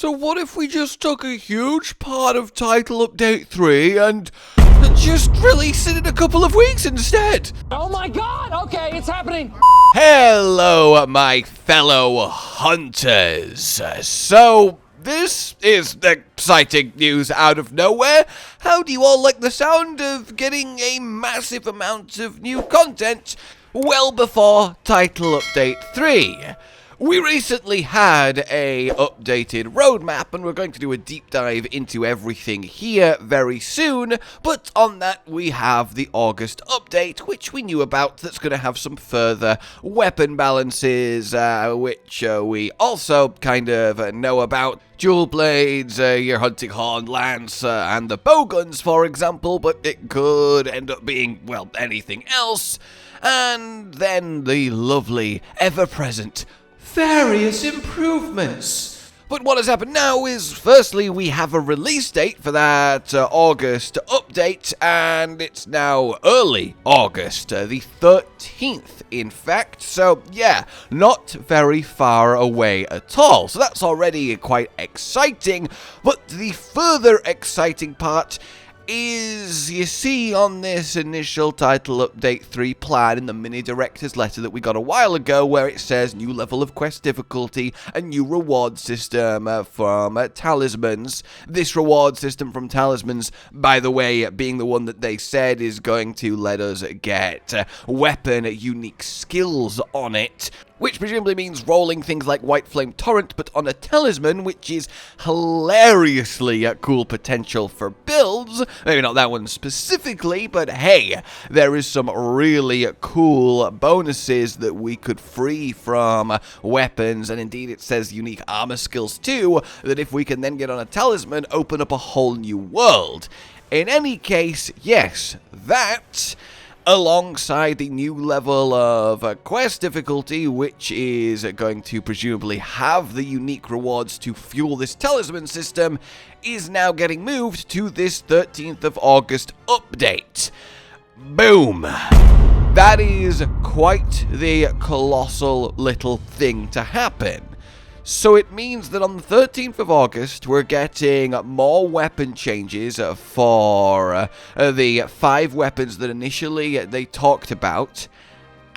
So what if we just took a huge part of Title Update 3 and just release it in a couple of weeks instead? Oh my god! Okay, it's happening! Hello, my fellow hunters. So, this is exciting news out of nowhere. How do you all like the sound of getting a massive amount of new content well before Title Update 3? We recently had a updated roadmap, and we're going to do a deep dive into everything here very soon, but on that we have the August update, which we knew about, that's going to have some further weapon balances, which we also kind of know about. Dual blades, your hunting horn, lance, and the bowguns, for example, but it could end up being, well, anything else. And then the lovely, ever-present various improvements. But what has happened now is, firstly, we have a release date for that August update, and it's now early August, the 13th, in fact. So, yeah, not very far away at all. So that's already quite exciting, but the further exciting part is, you see on this initial Title Update 3 plan in the mini director's letter that we got a while ago, where it says new level of quest difficulty, a new reward system from Talismans. This reward system from Talismans, by the way, being the one that they said is going to let us get weapon unique skills on it, which presumably means rolling things like White Flame Torrent, but on a talisman, which is hilariously cool potential for builds. Maybe not that one specifically, but hey, there is some really cool bonuses that we could free from weapons, and indeed it says unique armor skills too, that if we can then get on a talisman, open up a whole new world. In any case, yes, that, alongside the new level of quest difficulty, which is going to presumably have the unique rewards to fuel this talisman system, is now getting moved to this 13th of August update. Boom! That is quite the colossal little thing to happen. So it means that on the 13th of August, we're getting more weapon changes for the 5 weapons that initially they talked about,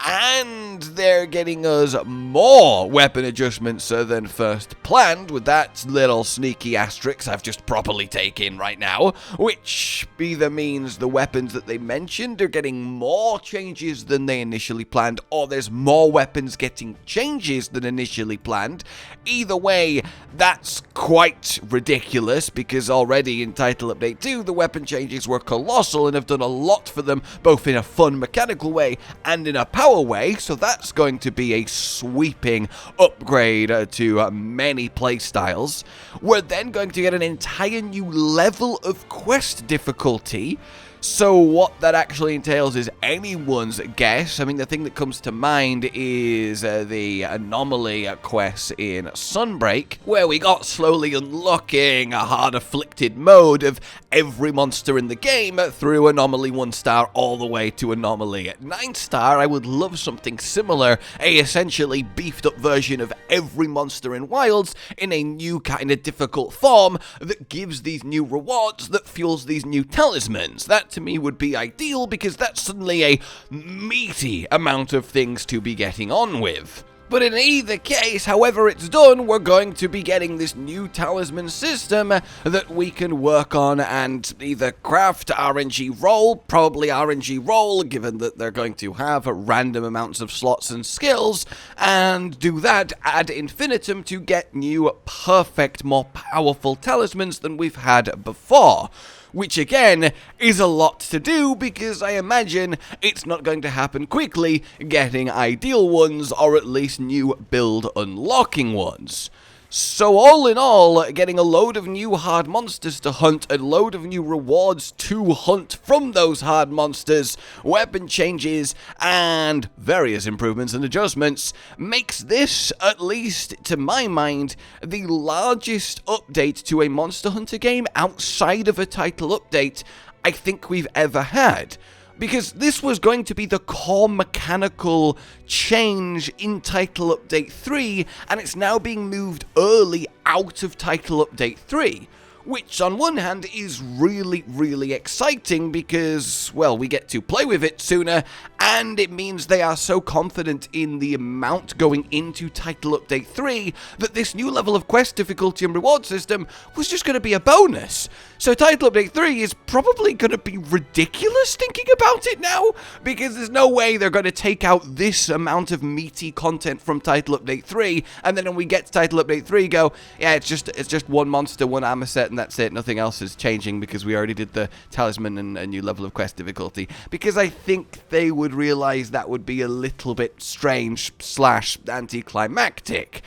and they're getting us more weapon adjustments than first planned, with that little sneaky asterisk I've just properly taken right now, which either means the weapons that they mentioned are getting more changes than they initially planned, or there's more weapons getting changes than initially planned. Either way, that's quite ridiculous, because already in Title Update 2, the weapon changes were colossal and have done a lot for them, both in a fun mechanical way and in a power way, so that's going to be a sweeping upgrade to many playstyles. We're then going to get an entire new level of quest difficulty. So what that actually entails is anyone's guess. I mean, the thing that comes to mind is the anomaly quest in Sunbreak, where we got slowly unlocking a hard-afflicted mode of every monster in the game through anomaly 1-star all the way to anomaly 9-star. I would love something similar, a essentially beefed up version of every monster in Wilds in a new kind of difficult form that gives these new rewards that fuels these new talismans. That to me would be ideal, because that's suddenly a meaty amount of things to be getting on with. But in either case, however it's done, we're going to be getting this new talisman system that we can work on and either craft RNG roll, probably RNG roll, given that they're going to have random amounts of slots and skills, and do that ad infinitum to get new, perfect, more powerful talismans than we've had before. Which again is a lot to do, because I imagine it's not going to happen quickly getting ideal ones, or at least new build unlocking ones. So all in all, getting a load of new hard monsters to hunt, a load of new rewards to hunt from those hard monsters, weapon changes, and various improvements and adjustments makes this, at least to my mind, the largest update to a Monster Hunter game outside of a title update I think we've ever had. because this was going to be the core mechanical change in Title Update 3, and it's now being moved early out of Title Update 3. Which, on one hand, is really, really exciting because, well, we get to play with it sooner, and it means they are so confident in the amount going into Title Update 3 that this new level of quest difficulty and reward system was just going to be a bonus. So Title Update 3 is probably going to be ridiculous thinking about it now, because there's no way they're going to take out this amount of meaty content from Title Update 3, and then when we get to Title Update 3, go, yeah, it's just one monster, one armor set, and that's it. Nothing else is changing because we already did the talisman and a new level of quest difficulty. Because I think they would realize that would be a little bit strange / anticlimactic.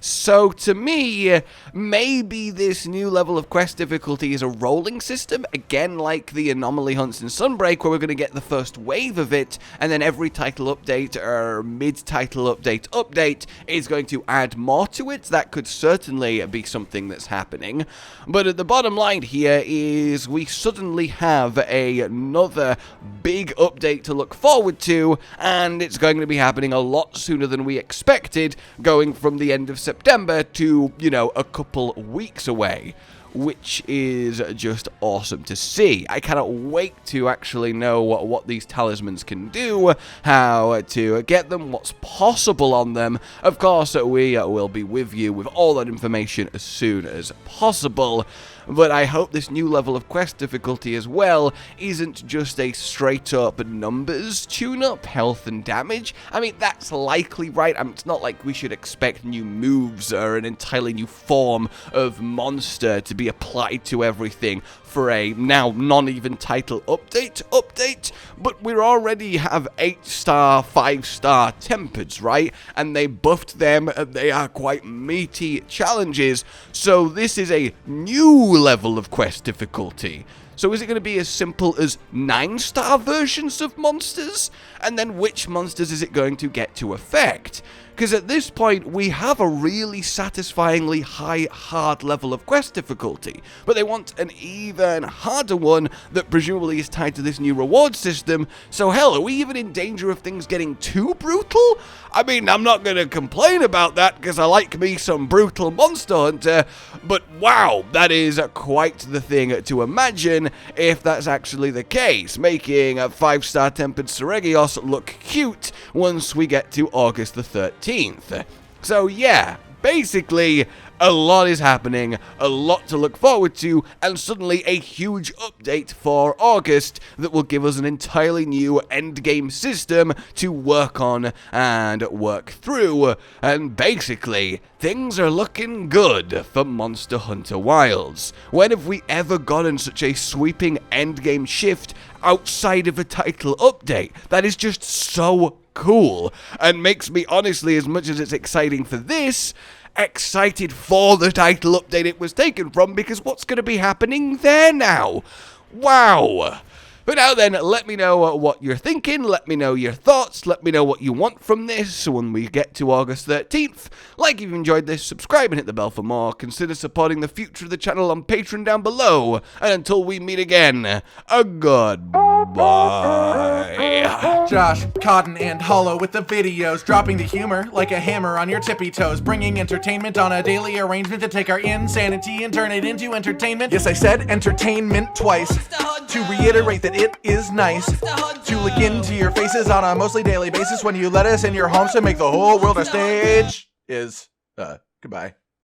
So, to me, maybe this new level of quest difficulty is a rolling system, again like the anomaly hunts in Sunbreak, where we're going to get the first wave of it, and then every title update or mid-title update is going to add more to it. That could certainly be something that's happening. But at the bottom line here is we suddenly have another big update to look forward to, and it's going to be happening a lot sooner than we expected, going from the end of September to, a couple weeks away, which is just awesome to see. I cannot wait to actually know what these talismans can do, how to get them, what's possible on them. Of course, we will be with you with all that information as soon as possible. But I hope this new level of quest difficulty as well isn't just a straight up numbers tune-up, health and damage. I mean, that's likely right. It's not like we should expect new moves or an entirely new form of monster to be applied to everything for a now non-even title update, but we already have 8-star, 5-star tempered, right? And they buffed them, and they are quite meaty challenges, so this is a new level of quest difficulty. So is it going to be as simple as 9-star versions of monsters? And then which monsters is it going to get to affect? Because at this point, we have a really satisfyingly high, hard level of quest difficulty, but they want an even harder one that presumably is tied to this new reward system, so hell, are we even in danger of things getting too brutal? I mean, I'm not going to complain about that, because I like me some brutal Monster Hunter, but wow, that is quite the thing to imagine if that's actually the case, making a 5-star tempered Seregios look cute once we get to August the 13th. So yeah, basically, a lot is happening, a lot to look forward to, and suddenly a huge update for August that will give us an entirely new endgame system to work on and work through, and basically, things are looking good for Monster Hunter Wilds. When have we ever gotten such a sweeping endgame shift outside of a title update? That is just so cool, and makes me honestly, as much as it's exciting for this, excited for the title update it was taken from, because what's going to be happening there now? Wow. But now then, let me know what you're thinking, let me know your thoughts, let me know what you want from this when we get to August 13th. Like if you enjoyed this, subscribe and hit the bell for more. Consider supporting the future of the channel on Patreon down below. And until we meet again, a goodbye. Josh, Cotton, and Hollow with the videos, dropping the humor like a hammer on your tippy toes, bringing entertainment on a daily arrangement to take our insanity and turn it into entertainment. Yes, I said entertainment twice, to reiterate that it is nice to look into your faces on a mostly daily basis when you let us in your homes to make the whole world a stage. Goodbye.